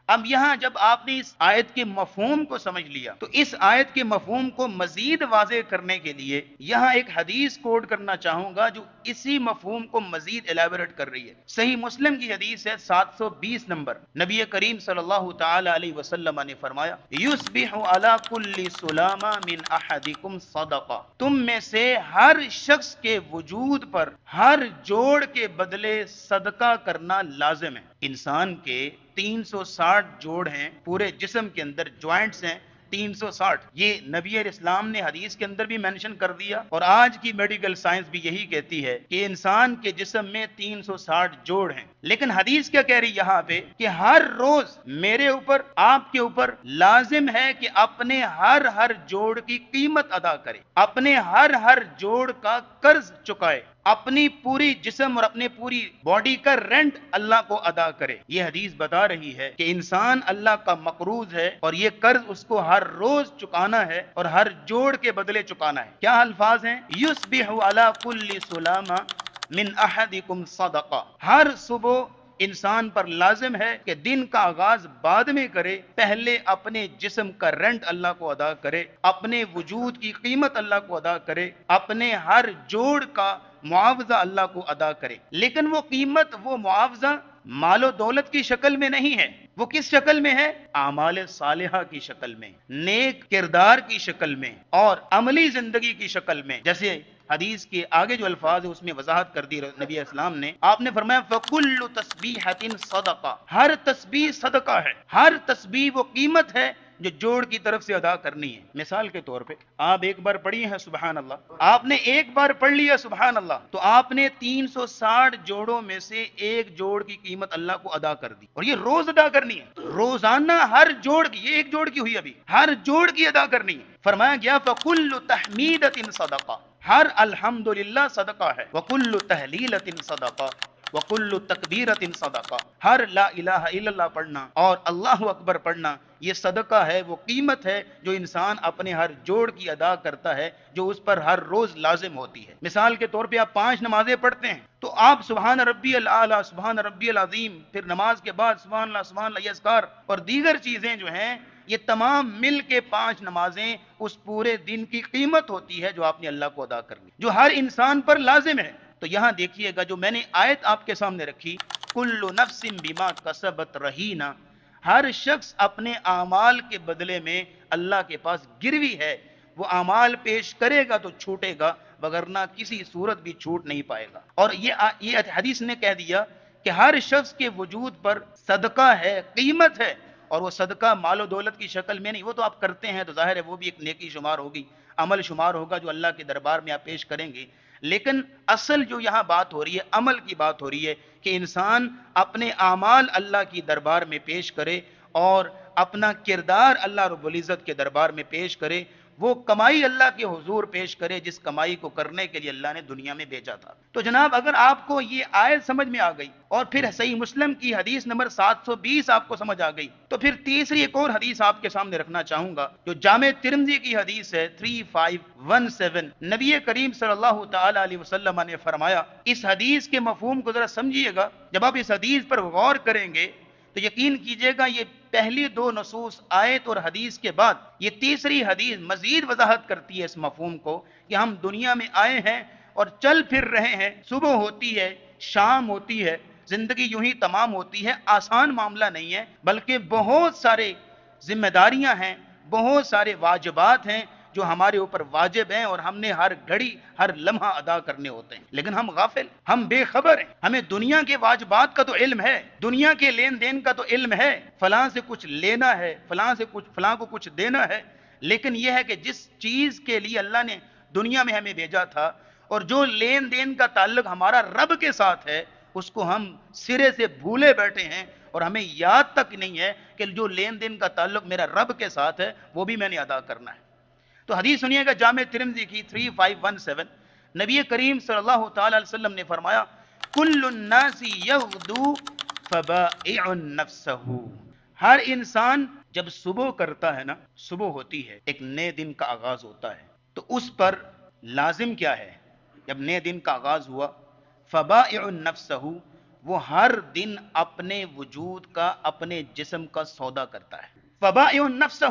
اب یہاں جب آپ نے اس آیت کے مفہوم کو سمجھ لیا تو اس آیت کے مفہوم کو مزید واضح کرنے کے لیے یہاں ایک حدیث کوٹ کرنا چاہوں گا جو اسی مفہوم کو مزید الیبوریٹ کر رہی ہے۔ صحیح مسلم کی حدیث ہے 720 نمبر، نبی کریم صلی اللہ تعالی علیہ وسلم نے فرمایا یصبح علی کل سلامہ من احدکم صدقہ، تم میں سے ہر شخص کے وجود پر ہر جوڑ کے بدلے صدقہ کرنا لازم ہے۔ انسان کے 360 جوڑ ہیں، پورے جسم کے اندر جوائنٹس ہیں 360، یہ نبی علیہ السلام نے حدیث کے اندر بھی مینشن کر دیا، اور آج کی میڈیکل سائنس بھی یہی کہتی ہے کہ انسان کے جسم میں 360 جوڑ ہیں۔ لیکن حدیث کیا کہہ رہی یہاں پہ کہ ہر روز میرے اوپر، آپ کے اوپر لازم ہے کہ اپنے ہر جوڑ کی قیمت ادا کرے، اپنے ہر جوڑ کا قرض چکائے، اپنی پوری جسم اور اپنے پوری باڈی کا رینٹ اللہ کو ادا کرے۔ یہ حدیث بتا رہی ہے کہ انسان اللہ کا مقروض ہے اور یہ قرض اس کو ہر روز چکانا ہے اور ہر جوڑ کے بدلے چکانا ہے۔ کیا الفاظ ہیں؟ یصبح علی کل سلامہ من احدکم صدقہ، ہر صبح انسان پر لازم ہے کہ دن کا آغاز بعد میں کرے، پہلے اپنے جسم کا رینٹ اللہ کو ادا کرے، اپنے وجود کی قیمت اللہ کو ادا کرے، اپنے ہر جوڑ کا معاوضہ اللہ کو ادا کرے۔ لیکن وہ قیمت، وہ معاوضہ مال و دولت کی شکل میں نہیں ہے، وہ کس شکل میں ہے؟ اعمال صالحہ کی شکل میں، نیک کردار کی شکل میں اور عملی زندگی کی شکل میں۔ جیسے حدیث کے آگے جو الفاظ ہے اس میں وضاحت کر دی نبی اسلام نے، آپ نے فرمایا فَكُلُّ تَسْبِيحَةٍ صَدَقَةٍ، ہر تسبیح صدقہ ہے، ہر تسبیح وہ قیمت ہے جو جوڑ کی طرف سے ادا کرنی ہے۔ مثال کے طور پہ آپ ایک بار پڑھی ہے سبحان اللہ، آپ نے ایک بار پڑھ لیا سبحان اللہ تو آپ نے 360 جوڑوں میں سے ایک جوڑ کی قیمت اللہ کو ادا کر دی، اور یہ روز ادا کرنی ہے، روزانہ ہر جوڑ کی، یہ ایک جوڑ کی ہوئی ابھی، ہر جوڑ کی ادا کرنی ہے۔ فرمایا گیا فَكُلُّ تَحْمِيدَةٍ صَدَقَةٍ، ہر الحمدللہ صدقہ ہے، وَكُلُّ تَحْلِيلَةٍ صَدَقَةٍ وَكُلُّ تَكْبِيرَةٍ صَدَقَةٍ، ہر لا الہ الا اللہ پڑھنا اور اللہ اکبر پڑھنا یہ صدقہ ہے، وہ قیمت ہے جو انسان اپنے ہر جوڑ کی ادا کرتا ہے، جو اس پر ہر روز لازم ہوتی ہے۔ مثال کے طور پہ آپ 5 نمازیں پڑھتے ہیں تو آپ سبحان ربی الاعلیٰ، سبحان ربی العظیم، پھر نماز کے بعد سبحان اللہ یہ اذکار اور دیگر چیزیں جو ہیں، یہ تمام مل کے 5 نمازیں اس پورے دن کی قیمت ہوتی ہے جو آپ نے اللہ کو ادا کرنی، جو ہر انسان پر لازم ہے۔ تو یہاں دیکھیے گا جو میں نے آیت آپ کے سامنے رکھی، کل نفس بما کسبت رہینہ، ہر شخص اپنے اعمال کے بدلے میں اللہ کے پاس گروی ہے، وہ اعمال پیش کرے گا تو چھوٹے گا، وگرنہ کسی صورت بھی چھوٹ نہیں پائے گا۔ اور یہ حدیث نے کہہ دیا کہ ہر شخص کے وجود پر صدقہ ہے، قیمت ہے، اور وہ صدقہ مال و دولت کی شکل میں نہیں، وہ تو آپ کرتے ہیں تو ظاہر ہے وہ بھی ایک نیکی شمار ہوگی، عمل شمار ہوگا جو اللہ کے دربار میں آپ پیش کریں گے۔ لیکن اصل جو یہاں بات ہو رہی ہے، عمل کی بات ہو رہی ہے کہ انسان اپنے اعمال اللہ کی دربار میں پیش کرے اور اپنا کردار اللہ رب العزت کے دربار میں پیش کرے، وہ کمائی اللہ کے حضور پیش کرے جس کمائی کو کرنے کے لیے اللہ نے دنیا میں بھیجا تھا۔ تو جناب اگر آپ کو یہ آیت سمجھ میں آ گئی اور پھر صحیح مسلم کی حدیث نمبر 720 آپ کو سمجھ آ گئی، تو پھر تیسری ایک اور حدیث آپ کے سامنے رکھنا چاہوں گا جو جامع ترمذی کی حدیث ہے 3517، نبی کریم صلی اللہ تعالی علیہ وسلم نے فرمایا، اس حدیث کے مفہوم کو ذرا سمجھیے گا، جب آپ اس حدیث پر غور کریں گے تو یقین کیجئے گا یہ پہلی 2 نصوص آیت اور حدیث کے بعد یہ تیسری حدیث مزید وضاحت کرتی ہے اس مفہوم کو کہ ہم دنیا میں آئے ہیں اور چل پھر رہے ہیں، صبح ہوتی ہے، شام ہوتی ہے، زندگی یوں ہی تمام ہوتی ہے، آسان معاملہ نہیں ہے، بلکہ بہت سارے ذمہ داریاں ہیں، بہت سارے واجبات ہیں جو ہمارے اوپر واجب ہیں اور ہم نے ہر گھڑی ہر لمحہ ادا کرنے ہوتے ہیں، لیکن ہم غافل، ہم بے خبر ہیں۔ ہمیں دنیا کے واجبات کا تو علم ہے، دنیا کے لین دین کا تو علم ہے، فلاں سے کچھ لینا ہے، فلاں کو کچھ دینا ہے، لیکن یہ ہے کہ جس چیز کے لیے اللہ نے دنیا میں ہمیں بھیجا تھا اور جو لین دین کا تعلق ہمارا رب کے ساتھ ہے، اس کو ہم سرے سے بھولے بیٹھے ہیں اور ہمیں یاد تک نہیں ہے کہ جو لین دین کا تعلق میرا رب کے ساتھ ہے وہ بھی میں نے ادا کرنا ہے۔ تو حدیث سنیے گا جامع ترمذی کی 3517، نبی کریم صلی اللہ تعالی علیہ وسلم نے فرمایا کل الناس یغدو فبائع نفسہ، ہر انسان جب صبح کرتا ہے نا، صبح ہوتی ہے، ایک نئے دن کا آغاز ہوتا ہے، تو اس پر لازم کیا ہے؟ جب نئے دن کا آغاز ہوا، فبائع نفسہ، وہ ہر دن اپنے وجود کا، اپنے جسم کا سودا کرتا ہے. فبائع نفسہ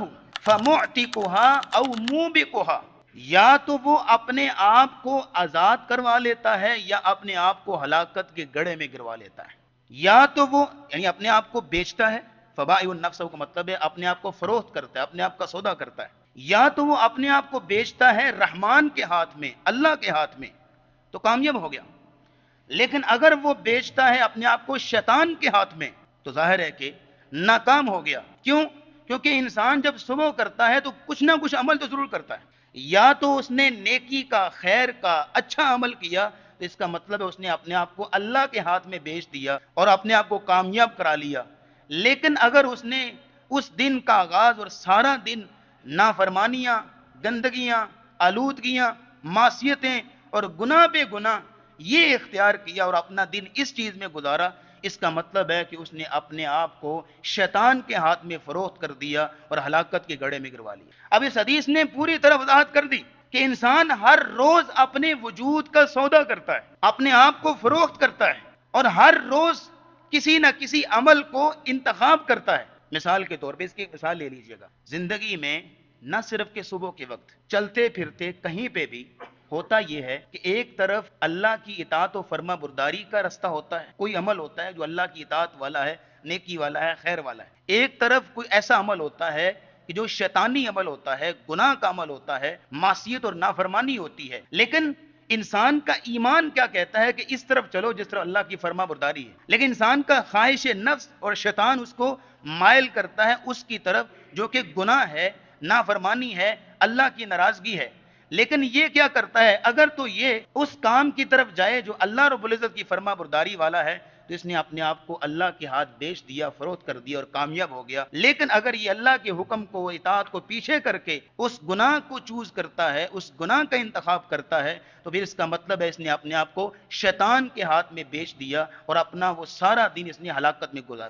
فمعتقها او موبقها، یا تو وہ اپنے آپ کو آزاد کروا لیتا ہے یا اپنے آپ کو ہلاکت کے گڑھے میں گروا لیتا ہے. یا تو وہ یعنی اپنے آپ کو بیچتا ہے، فبائع النفس کا مطلب ہے اپنے آپ کو فروخت کرتا ہے، اپنے آپ کا سودا کرتا ہے. یا تو وہ اپنے آپ کو بیچتا ہے رحمان کے ہاتھ میں، اللہ کے ہاتھ میں، تو کامیاب ہو گیا. لیکن اگر وہ بیچتا ہے اپنے آپ کو شیطان کے ہاتھ میں تو ظاہر ہے کہ ناکام ہو گیا. کیوں؟ کیونکہ انسان جب صبح کرتا ہے تو کچھ نہ کچھ عمل تو ضرور کرتا ہے. یا تو اس نے نیکی کا، خیر کا، اچھا عمل کیا تو اس کا مطلب ہے اس نے اپنے آپ کو اللہ کے ہاتھ میں بیچ دیا اور اپنے آپ کو کامیاب کرا لیا. لیکن اگر اس نے اس دن کا آغاز اور سارا دن نافرمانیاں، گندگیاں، آلودگیاں، معصیتیں اور گناہ پہ گناہ یہ اختیار کیا اور اپنا دن اس چیز میں گزارا، اس کا مطلب ہے کہ اس نے اپنے آپ کو شیطان کے ہاتھ میں فروخت کر دیا اور ہلاکت کے گڑھے میں گروا لیا. اب اس حدیث نے پوری طرح وضاحت کر دی کہ انسان ہر روز اپنے وجود کا سودا کرتا ہے، اپنے آپ کو فروخت کرتا ہے اور ہر روز کسی نہ کسی عمل کو انتخاب کرتا ہے. مثال کے طور پہ اس کی ایک مثال لے لیجئے گا. زندگی میں نہ صرف کہ صبح کے وقت چلتے پھرتے کہیں پہ بھی ہوتا یہ ہے کہ ایک طرف اللہ کی اطاعت و فرما برداری کا رستہ ہوتا ہے، کوئی عمل ہوتا ہے جو اللہ کی اطاعت والا ہے، نیکی والا ہے، خیر والا ہے. ایک طرف کوئی ایسا عمل ہوتا ہے کہ جو شیطانی عمل ہوتا ہے، گناہ کا عمل ہوتا ہے، معصیت اور نافرمانی ہوتی ہے. لیکن انسان کا ایمان کیا کہتا ہے کہ اس طرف چلو جس طرف اللہ کی فرما برداری ہے، لیکن انسان کا خواہش نفس اور شیطان اس کو مائل کرتا ہے اس کی طرف جو کہ گناہ ہے، نافرمانی ہے، اللہ کی ناراضگی ہے. لیکن یہ کیا کرتا ہے، اگر تو یہ اس کام کی طرف جائے جو اللہ رب العزت کی فرما برداری والا ہے تو اس نے اپنے آپ کو اللہ کے ہاتھ بیچ دیا، فروخت کر دیا اور کامیاب ہو گیا. لیکن اگر یہ اللہ کے حکم کو، اطاعت کو پیچھے کر کے اس گناہ کو چوز کرتا ہے، اس گناہ کا انتخاب کرتا ہے، تو پھر اس کا مطلب ہے اس نے اپنے آپ کو شیطان کے ہاتھ میں بیچ دیا اور اپنا وہ سارا دن اس نے ہلاکت میں گزارا.